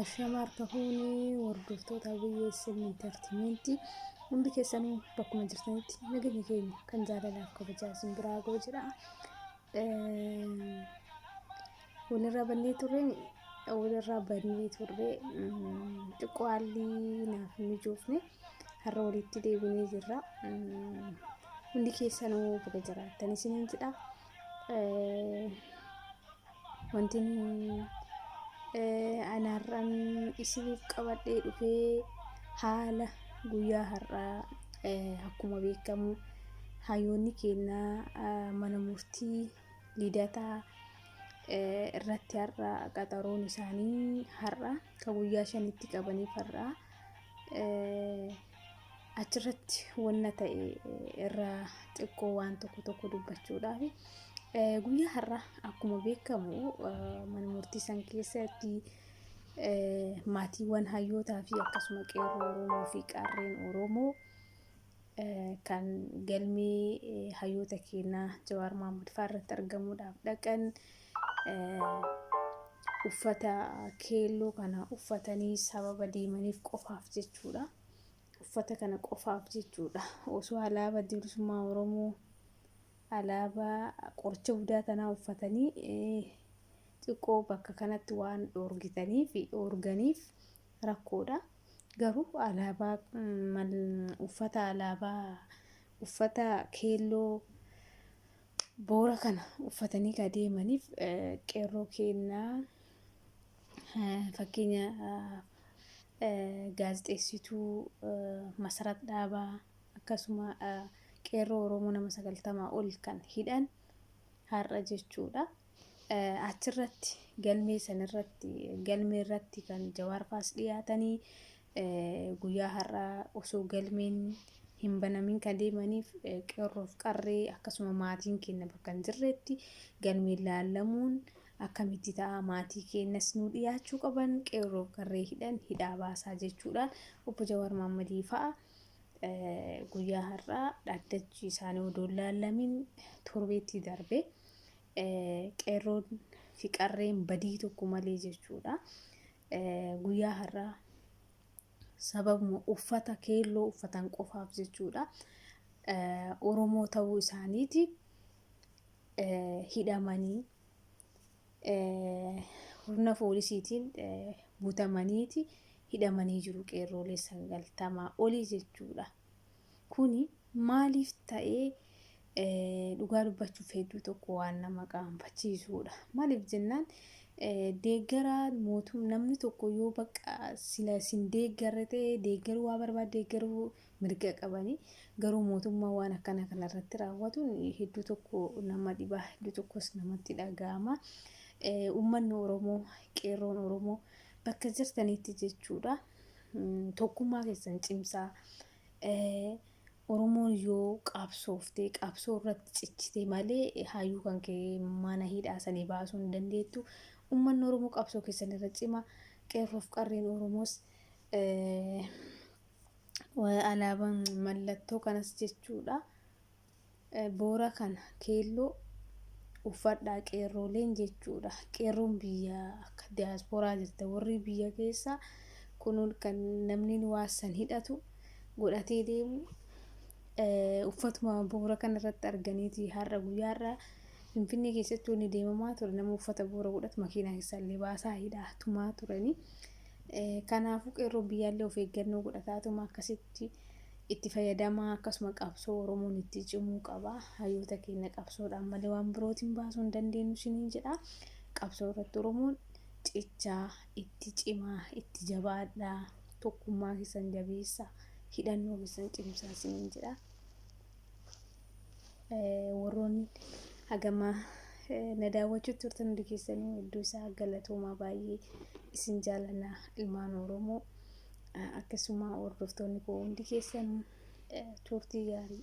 Ashamaar tahuni hordoftoota biyyeessan intartimentii hundi keessanuu bakkuma jirtanitti nageenya keenya kan jaalalaaf kabajaa isin biraa ga'u jedha. Walirraa bannee turre xiqqoo haalli naaf mijoofne har'a walitti deebinee jirra. Hundi keessanuu baga jiraattan isiniin jedha. Wanti anarraan isiniif qabadhee dhufee haala guyyaa har'aa akkuma beekamu hayyoonni keenya mana murtii lidataa irratti har'a qaxaroon isaanii har'a ka guyyaa 5tti qabaniif har'a achirratti wanna ta'e irraa xiqqoo waan tokko dubbachuudhaaf guyyaa har'a akkuma beekamu mana murtii san keessatti maatiiwwan hayyootaa fi akkasuma qeerroo Oromoo fi qarreen Oromoo kan galmee hayyoota keenyaa Jawaar Mohaammed irratti argamuudhaaf dhaqan uffata keelloo kana uffatanii sababa deemaniif qofaaf jechuudha. Uffata kana qofaaf jechuudha. Osoo alaabaa bilisummaa Oromoo alaabaa Qorcha Budaa tanaa uffatanii xiqqoo bakka kanatti waan dhoorganiif rakkoodha. Garuu uffata keelloo boora kana uffatanii ka deemaniif qeerroo keenyaa fakkeenya gaazexeessituu Masarat Dhaabaa akkasuma qeerroo Oromoo nama 90 ol kan hidhan har'a jechuudha. Achirratti galmee irratti kan Jawaar faas dhiyaatanii guyyaa har'aa osoo galmeen hin banamin kan deemaniif qeerroof qarree akkasuma maatiin keenya bakka hin jirretti galmeen laallamuun akkamitti ta'a maatii keenyas nu dhiyaachuu qaban qeerroof qarree hidhaa baasaa jechuudha. Obbo Jawaar Mohaammed fa'a guyyaa har'aa dhaddachi isaanii odoo laallamin torbeetti darbe qeerroon fi qarreen badii tokko malee jechuudha. Guyyaa har'aa sababuma uffata keelloo uffatan qofaaf jechuudha. Oromoo ta'uu isaaniiti hidhamanii humna poolisiitiin butamaniiti hidhamanii jiru qeerroolee 90 olii jechuudha. Kuni maaliif ta'ee dhugaa dubbachuuf hedduu tokko waan nama qaanfachiisudha. Maaliif jennaan deeggaraa namni tokko yoo bakka sila sin deeggarre ta'e deeggaruu waa barbaade deeggaruu mirga qabanii garuu mootummaa waan akkana kanarratti raawwatuun hedduu tokko nama dhibaa hedduu tokkos namatti dhaga'ama. Uummanni Oromoo qeerroon Oromoo bakka jirtanitti jechuudha tokkummaa keessan cimsaa Oromoon yoo qabsooftee qabsoo irratti cichite malee hayyuu kan kee mana hidhaasanii baasuu hin dandeettu. Uummanni Oromoo qabsoo keessan irra cima qeerroof qarreen Oromoos alaabaan mallattoo kanas jechuudha. Boora kana keelloo uffadhaa qeerrooleen jechuudha. Qeerroon biyya akka diyaasporaa jirta warri biyya keessa kunuun kan namni waasan hidhatu godhatee deemu uffatuma boora kana irratti arganiiti har'a guyyaa har'a Finfinnee keessatti wanni deemamaa ture nama uffata boora godhatu makiinaa keessaa illee baasaa hidhatumaa turanii. Kanaafuu qeerroo biyyaallee of eeggannoo godhataatuma akkasitti itti fayyadamaa akkasuma qabsoo Oromoon itti cimuu qaba. Hayyoota keenya qabsoodhaan malee waan birootiin baasuu hin dandeenyu isiniin jedha. Qabsoo irratti Oromoon cichaa itti cimaa itti jabaadhaa tokkummaa keessan jabeessaa hidhannoo keessan cimsaa isiniin jedha. Warroonni hagama na daawwachuutti turtan hundi keessanii hedduu isaa galatoomaa baay'ee isin jaalladha ilmaan Oromoo akkasuma hordoftoonni koo hundi keessan turtii gaarii.